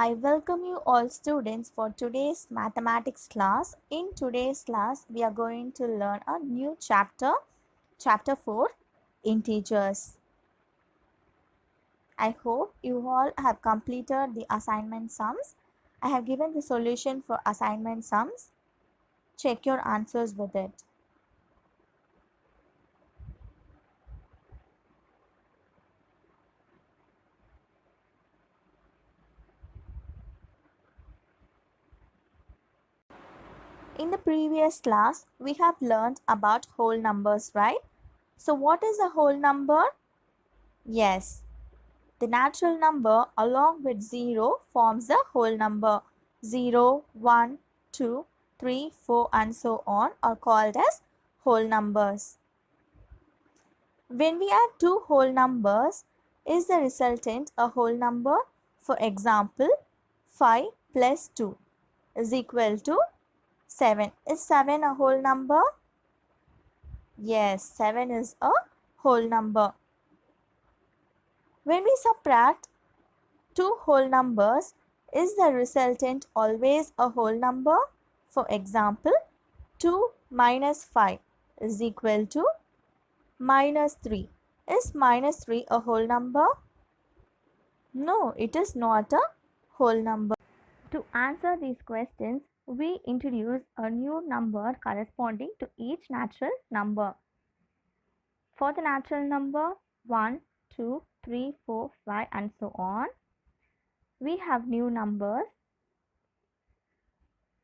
I welcome you all students for today's mathematics class. In today's class, we are going to learn a new chapter, chapter 4, integers. I hope you all have completed the assignment sums. I have given the solution for assignment sums. Check your answers with it. In the previous class, we have learned about whole numbers, right? So what is a whole number? Yes, the natural number along with 0 forms a whole number. 0, 1, 2, 3, 4 and so on are called as whole numbers. When we add two whole numbers, is the resultant a whole number? For example, 5 plus 2 is equal to 7. Is 7 a whole number? Yes, 7 is a whole number. When we subtract two whole numbers, is the resultant always a whole number? For example, 2 minus 5 is equal to minus 3. Is minus 3 a whole number? No, it is not a whole number. To answer these questions, we introduce a new number corresponding to each natural number. For the natural number 1, 2, 3, 4, 5 and so on, we have new numbers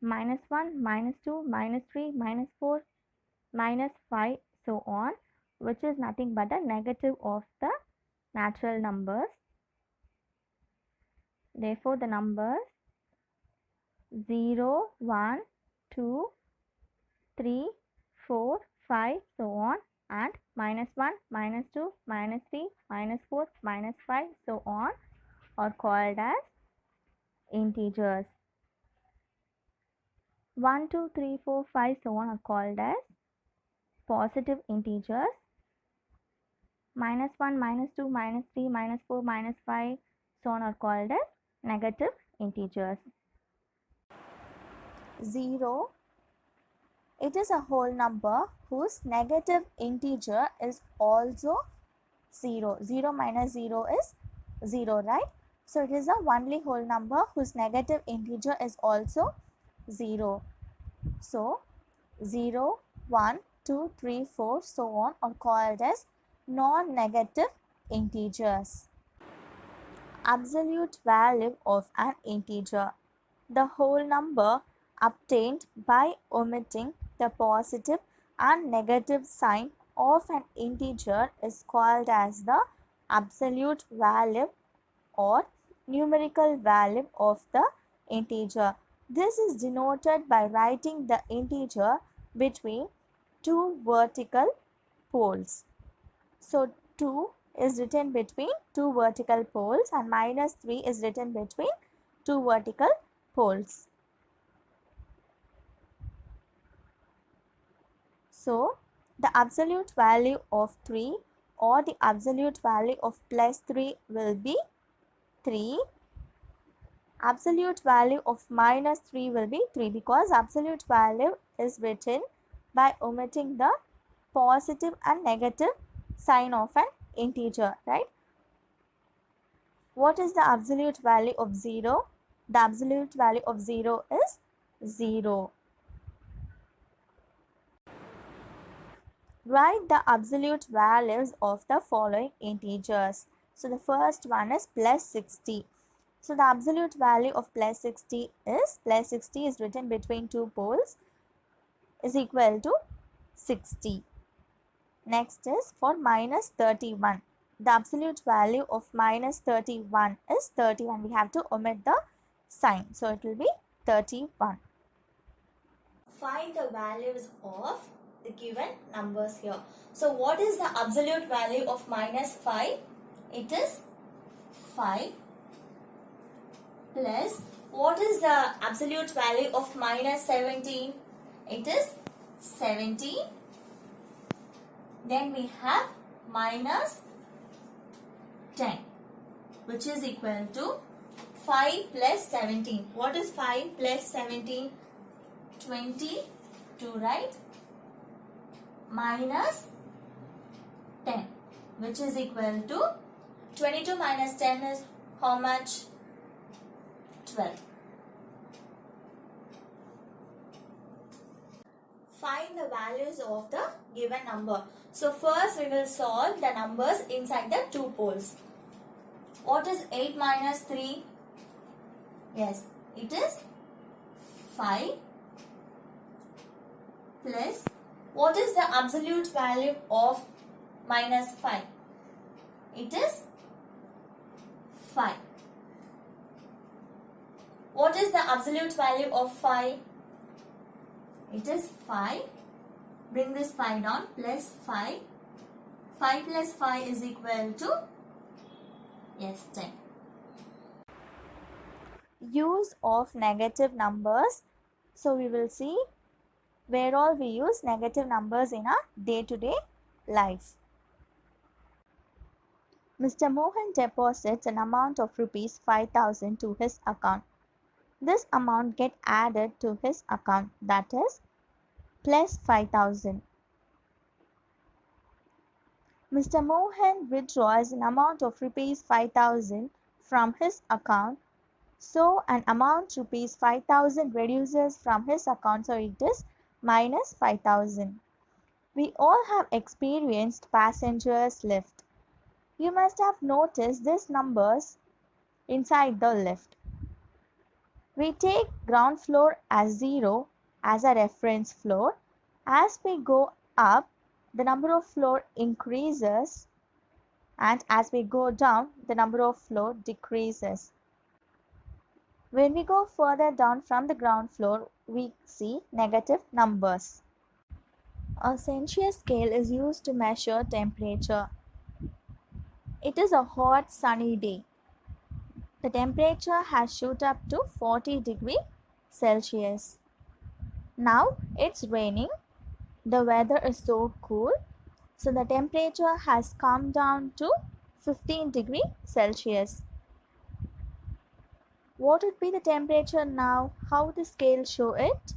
minus 1, minus 2, minus 3, minus 4, minus 5, so on, which is nothing but the negative of the natural numbers. Therefore, the numbers 0, 1, 2, 3, 4, 5, so on, and minus 1, minus 2, minus 3, minus 4, minus 5, so on are called as integers. 1, 2, 3, 4, 5, so on are called as positive integers. Minus 1, minus 2, minus 3, minus 4, minus 5, so on are called as negative integers. 0. It is a whole number whose negative integer is also 0. 0 minus 0 is 0, right? So it is a only whole number whose negative integer is also 0. So 0, 1, 2, 3, 4, so on are called as non-negative integers. Absolute value of an integer. The whole number obtained by omitting the positive and negative sign of an integer is called as the absolute value or numerical value of the integer. This is denoted by writing the integer between two vertical poles. So 2 is written between two vertical poles and minus 3 is written between two vertical poles. So the absolute value of 3 or the absolute value of plus 3 will be 3. Absolute value of minus 3 will be 3 because absolute value is written by omitting the positive and negative sign of an integer, right? What is the absolute value of 0? The absolute value of 0 is 0. Write the absolute values of the following integers. So the first one is plus 60. So the absolute value of plus 60 is written between two poles is equal to 60. Next is for minus 31. The absolute value of minus 31 is 31. We have to omit the sign. So it will be 31. Find the values of the given numbers here. So what is the absolute value of minus 5? It is 5 plus what is the absolute value of minus 17? It is 17. Then we have minus 10 which is equal to 5 plus 17. What is 5 plus 17? 22, right? Minus 10, which is equal to 22 minus 10 is how much? 12. Find the values of the given number. So first we will solve the numbers inside the two poles. What is 8 minus 3? Yes, it is 5 plus, what is the absolute value of minus 5? It is 5. What is the absolute value of 5? It is 5. Bring this 5 down, plus 5. 5 plus 5 is equal to, yes, 10. Use of negative numbers. So we will see where all we use negative numbers in our day-to-day life. Mr. Mohan deposits an amount of rupees 5,000 to his account. This amount get added to his account, that is plus 5,000. Mr. Mohan withdraws an amount of rupees 5,000 from his account. So an amount rupees 5,000 reduces from his account, so it is minus 5,000. We all have experienced passengers lift. You must have noticed these numbers inside the lift. We take ground floor as 0 as a reference floor. As we go up, the number of floor increases, and as we go down, the number of floor decreases. When we go further down from the ground floor, we see negative numbers. A Celsius scale is used to measure temperature. It is a hot sunny day. The temperature has shot up to 40 degrees Celsius. Now it's raining. The weather is so cool. So the temperature has come down to 15 degrees Celsius. What would be the temperature now? How the scale show it?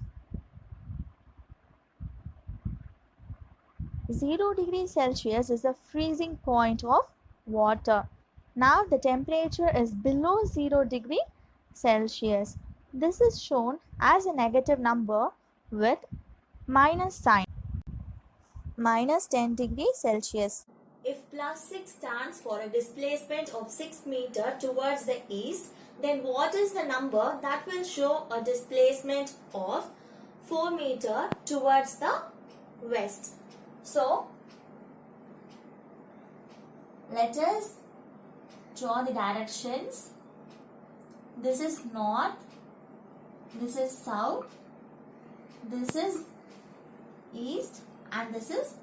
0 degrees Celsius is the freezing point of water. Now the temperature is below 0 degree Celsius. This is shown as a negative number with minus sign. Minus 10 degrees Celsius. If plus 6 stands for a displacement of 6 meter towards the east, then what is the number that will show a displacement of 4 meter towards the west? So, let us draw the directions. This is north, this is south, this is east, and this is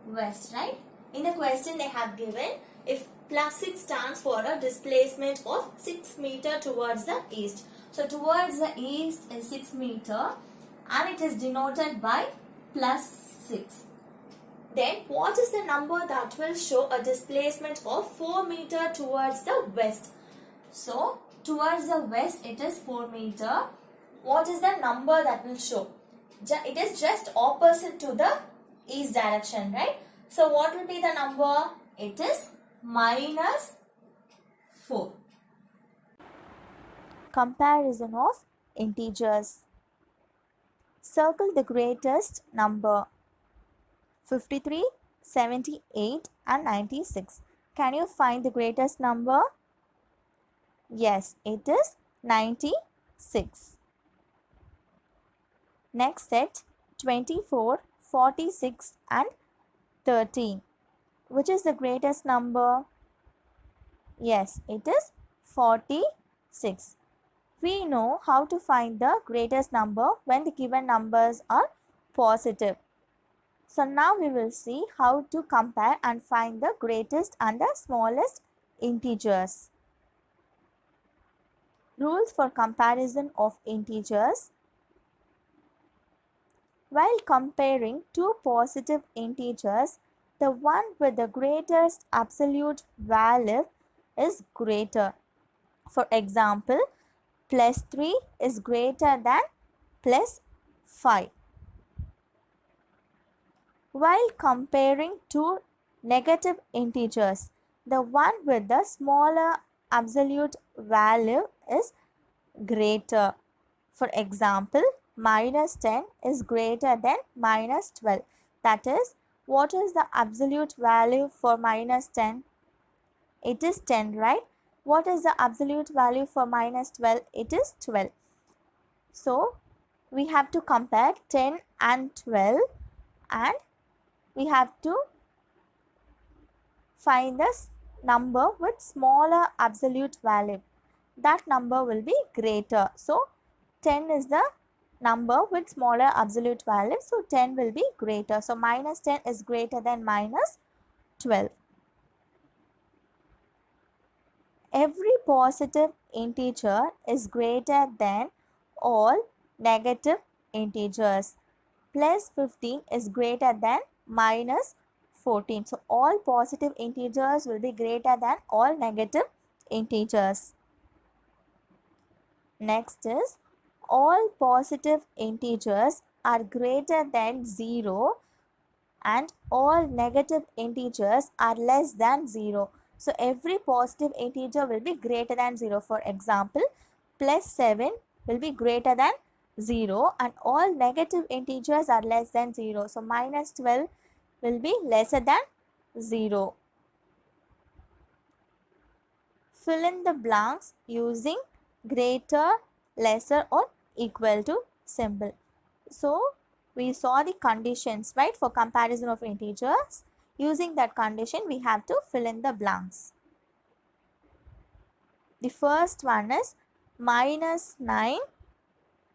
west, right? In the question they have given, if plus 6 stands for a displacement of 6 meter towards the east. So towards the east is 6 meter and it is denoted by plus 6. Then what is the number that will show a displacement of 4 meter towards the west? So towards the west it is 4 meter. What is the number that will show? It is just opposite to the east direction, right? So what will be the number? It is minus 4. Comparison of integers. Circle the greatest number. 53, 78 and 96. Can you find the greatest number? Yes, it is 96. Next set, 24, 46 and 13. Which is the greatest number? Yes, it is 46. We know how to find the greatest number when the given numbers are positive. So now we will see how to compare and find the greatest and the smallest integers. Rules for comparison of integers. While comparing two positive integers, the one with the greatest absolute value is greater. For example, plus 3 is greater than plus 5. While comparing two negative integers, the one with the smaller absolute value is greater. For example, minus 10 is greater than minus 12. That is, what is the absolute value for minus 10? It is 10, right? What is the absolute value for minus 12? It is 12. So, we have to compare 10 and 12 and we have to find this number with smaller absolute value. That number will be greater. So, 10 is the number with smaller absolute value. So, 10 will be greater. So, minus 10 is greater than minus 12. Every positive integer is greater than all negative integers. Plus 15 is greater than minus 14. So, all positive integers will be greater than all negative integers. Next is, all positive integers are greater than 0 and all negative integers are less than 0. So, every positive integer will be greater than 0. For example, plus 7 will be greater than 0 and all negative integers are less than 0. So, minus 12 will be lesser than 0. Fill in the blanks using greater, lesser or equal to symbol. So, we saw the conditions, right, for comparison of integers. Using that condition, we have to fill in the blanks. The first one is minus 9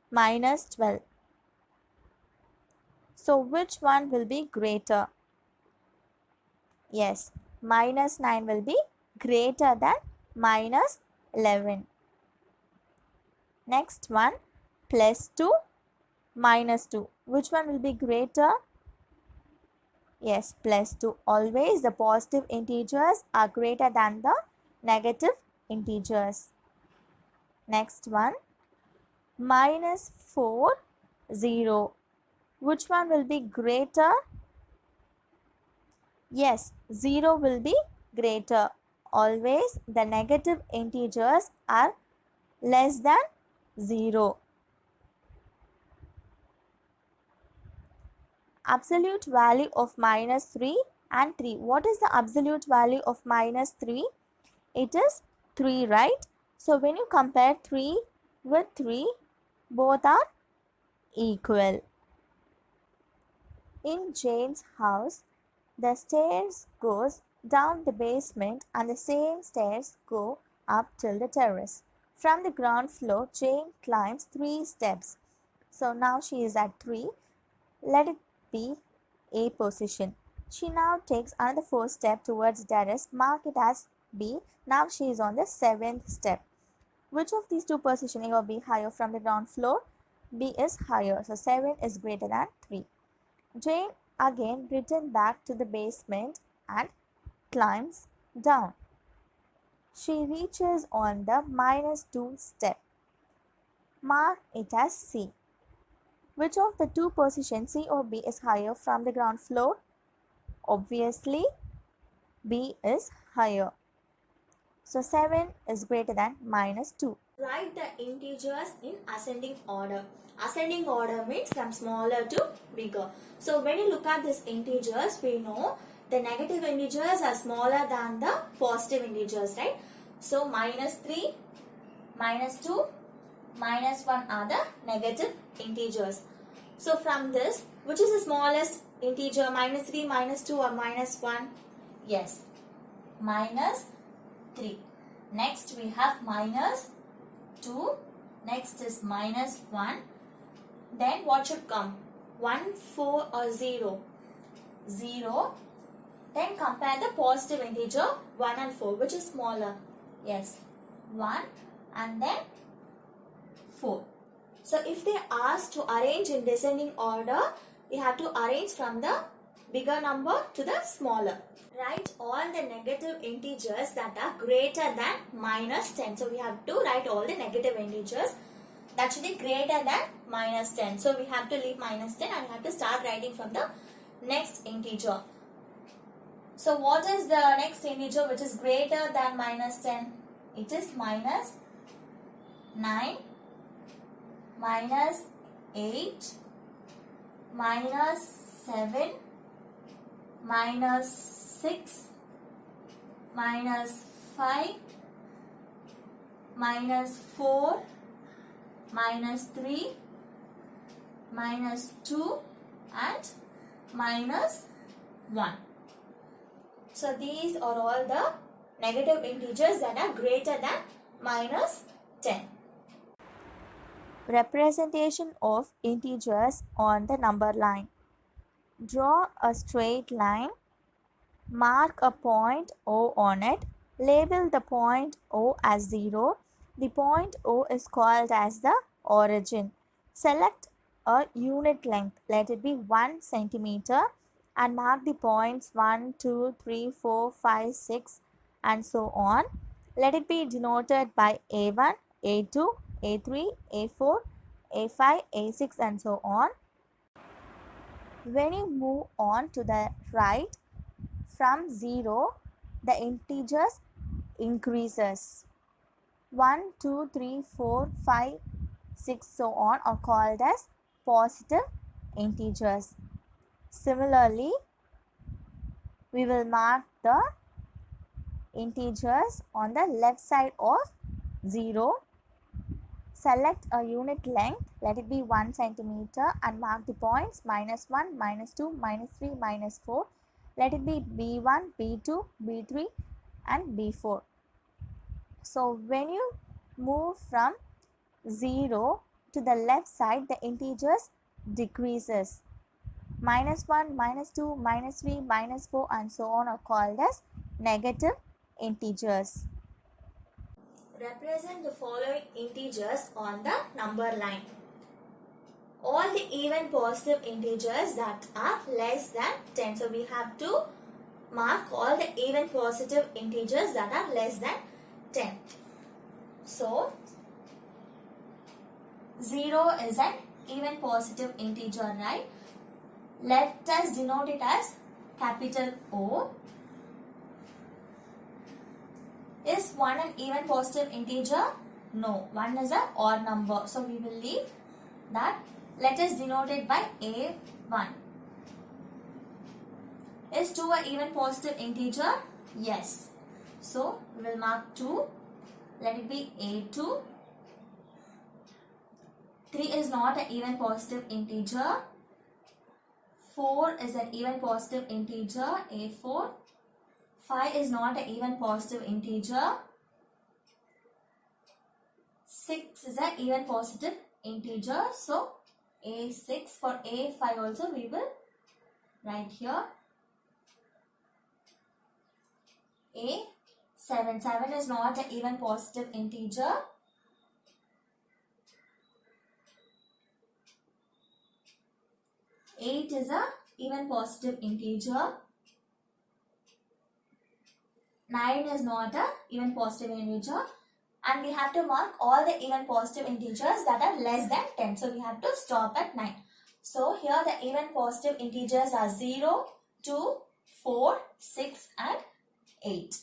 minus 12. So, which one will be greater? Yes, minus 9 will be greater than minus 11. Next one, plus 2 minus 2. Which one will be greater? Yes, plus 2. Always the positive integers are greater than the negative integers. Next one, minus 4, 0. Which one will be greater? Yes, 0 will be greater. Always the negative integers are less than 0. Absolute value of minus 3 and 3. What is the absolute value of minus 3? It is 3, right? So, when you compare 3 with 3, both are equal. In Jane's house, the stairs goes down the basement and the same stairs go up till the terrace. From the ground floor, Jane climbs 3 steps. So, now she is at 3. Let it be A position. She now takes another 4 steps towards the terrace. Mark it as B. Now she is on the 7th step. Which of these two positions, A or B, higher from the ground floor? B is higher. So 7 is greater than 3. Jane again returns back to the basement and climbs down. She reaches on the minus 2 step. Mark it as C. Which of the two positions, C or B, is higher from the ground floor? Obviously, B is higher. So 7 is greater than minus 2. Write the integers in ascending order. Ascending order means from smaller to bigger. So when you look at these integers, we know the negative integers are smaller than the positive integers, right? So minus 3, minus 2, minus 1 are the negative integers. So from this, which is the smallest integer, minus 3, minus 2 or minus 1? Yes, minus 3. Next we have minus 2. Next is minus 1. Then what should come? 1, 4 or 0? 0. Then compare the positive integer 1 and 4. Which is smaller? Yes, 1 and then 4. So if they ask to arrange in descending order, we have to arrange from the bigger number to the smaller. Write all the negative integers that are greater than minus 10. So we have to write all the negative integers that should be greater than minus 10. So we have to leave minus 10 and we have to start writing from the next integer. So what is the next integer which is greater than minus 10? It is minus 9, minus 8, minus 7, minus 6, minus 5, minus 4, minus 3, minus 2 and minus 1. So these are all the negative integers that are greater than minus 10. Representation of integers on the number line. Draw a straight line. Mark a point O on it. Label the point O as 0. The point O is called as the origin. Select a unit length. Let it be 1 centimeter and mark the points 1, 2, 3, 4, 5, 6 and so on. Let it be denoted by A1, A2, A3, A4, A5, A6 and so on. When you move on to the right from 0, the integers increases. 1, 2, 3, 4, 5, 6 so on are called as positive integers. Similarly, we will mark the integers on the left side of 0. Select a unit length, let it be 1 centimeter and mark the points minus 1, minus 2, minus 3, minus 4. Let it be B1, B2, B3 and B4. So when you move from 0 to the left side, the integers decreases. Minus 1, minus 2, minus 3, minus 4 and so on are called as negative integers. Represent the following integers on the number line. All the even positive integers that are less than 10. So we have to mark all the even positive integers that are less than 10. So 0 is an even positive integer, right? Let us denote it as capital O. Is 1 an even positive integer? No, 1 is an odd number. So we will leave that. Let us denote it by A1. Is 2 an even positive integer? Yes. So we will mark 2. Let it be A2. 3 is not an even positive integer. 4 is an even positive integer, A4. 5 is not an even positive integer. 6 is an even positive integer. So A6. For A5 also we will write here A7. 7 is not an even positive integer. 8 is a even positive integer. 9 is not a even positive integer. And we have to mark all the even positive integers that are less than 10. So we have to stop at 9. So here the even positive integers are 0, 2, 4, 6 and 8.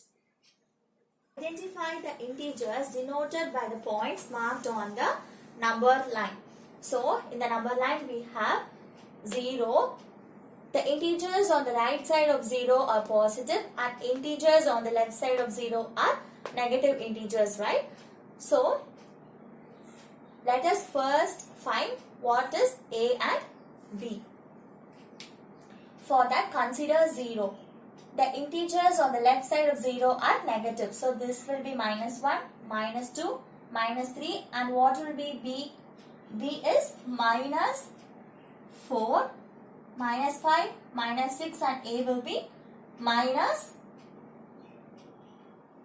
Identify the integers denoted by the points marked on the number line. So in the number line we have 0. The integers on the right side of 0 are positive and integers on the left side of 0 are negative integers, right? So let us first find what is A and B. For that, consider 0. The integers on the left side of 0 are negative. So this will be minus 1, minus 2, minus 3 and what will be B? B is minus 4, minus 5, minus 6 and A will be minus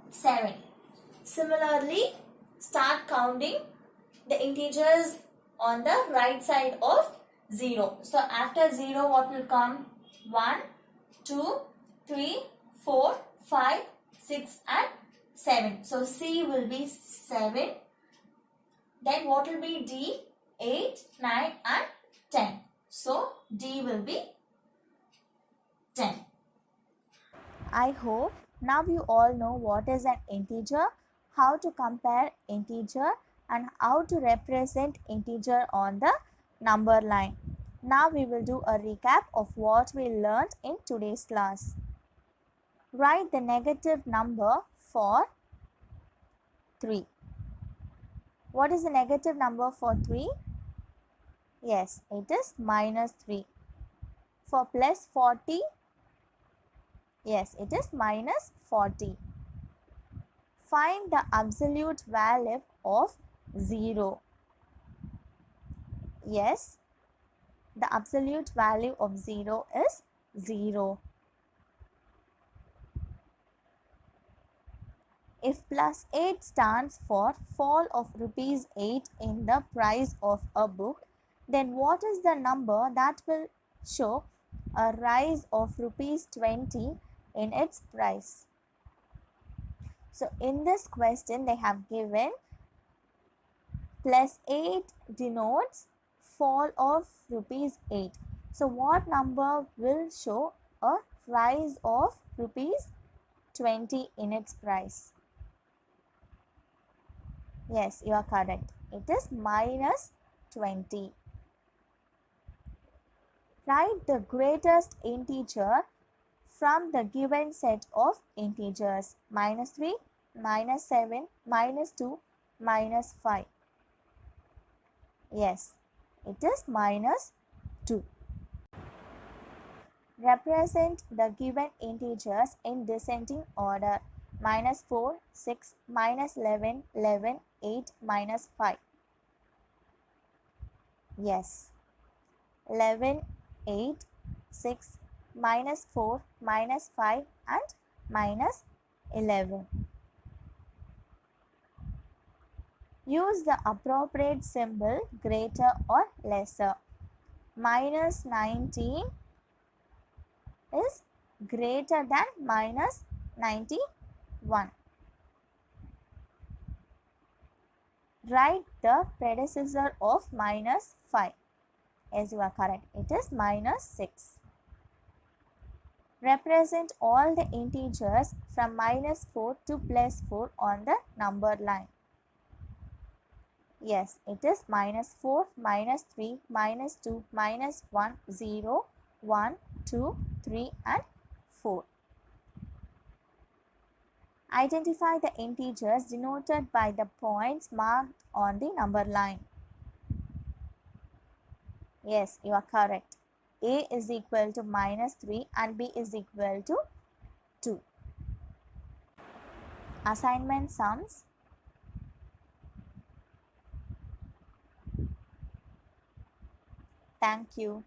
7. Similarly, start counting the integers on the right side of 0. So after 0 what will come? 1, 2, 3, 4, 5, 6 and 7. So C will be 7. Then what will be D? 8, 9 and 10. So D will be 10. I hope now you all know what is an integer, how to compare integer and how to represent integer on the number line. Now we will do a recap of what we learned in today's class. Write the negative number for 3. What is the negative number for 3? Yes, it is minus 3. For plus 40? Yes, it is minus 40. Find the absolute value of 0. Yes, the absolute value of 0 is 0. If plus 8 stands for fall of rupees 8 in the price of a book, then what is the number that will show a rise of rupees 20 in its price? So in this question they have given plus 8 denotes fall of rupees 8. So what number will show a rise of rupees 20 in its price? Yes, you are correct. It is minus 20. Write the greatest integer from the given set of integers minus 3, minus 7, minus 2, minus 5. Yes, it is minus 2. Represent the given integers in descending order minus 4, 6, minus 11, 11, 8, minus 5. Yes, 11, 8, 6, minus 4, minus 5 and minus 11. Use the appropriate symbol greater or lesser. Minus 19 is greater than minus 91. Write the predecessor of minus 5. Yes, you are correct. It is minus 6. Represent all the integers from minus 4 to plus 4 on the number line. Yes, it is minus 4, minus 3, minus 2, minus 1, 0, 1, 2, 3 and 4. Identify the integers denoted by the points marked on the number line. Yes, you are correct. A is equal to minus 3 and B is equal to 2. Assignment sums. Thank you.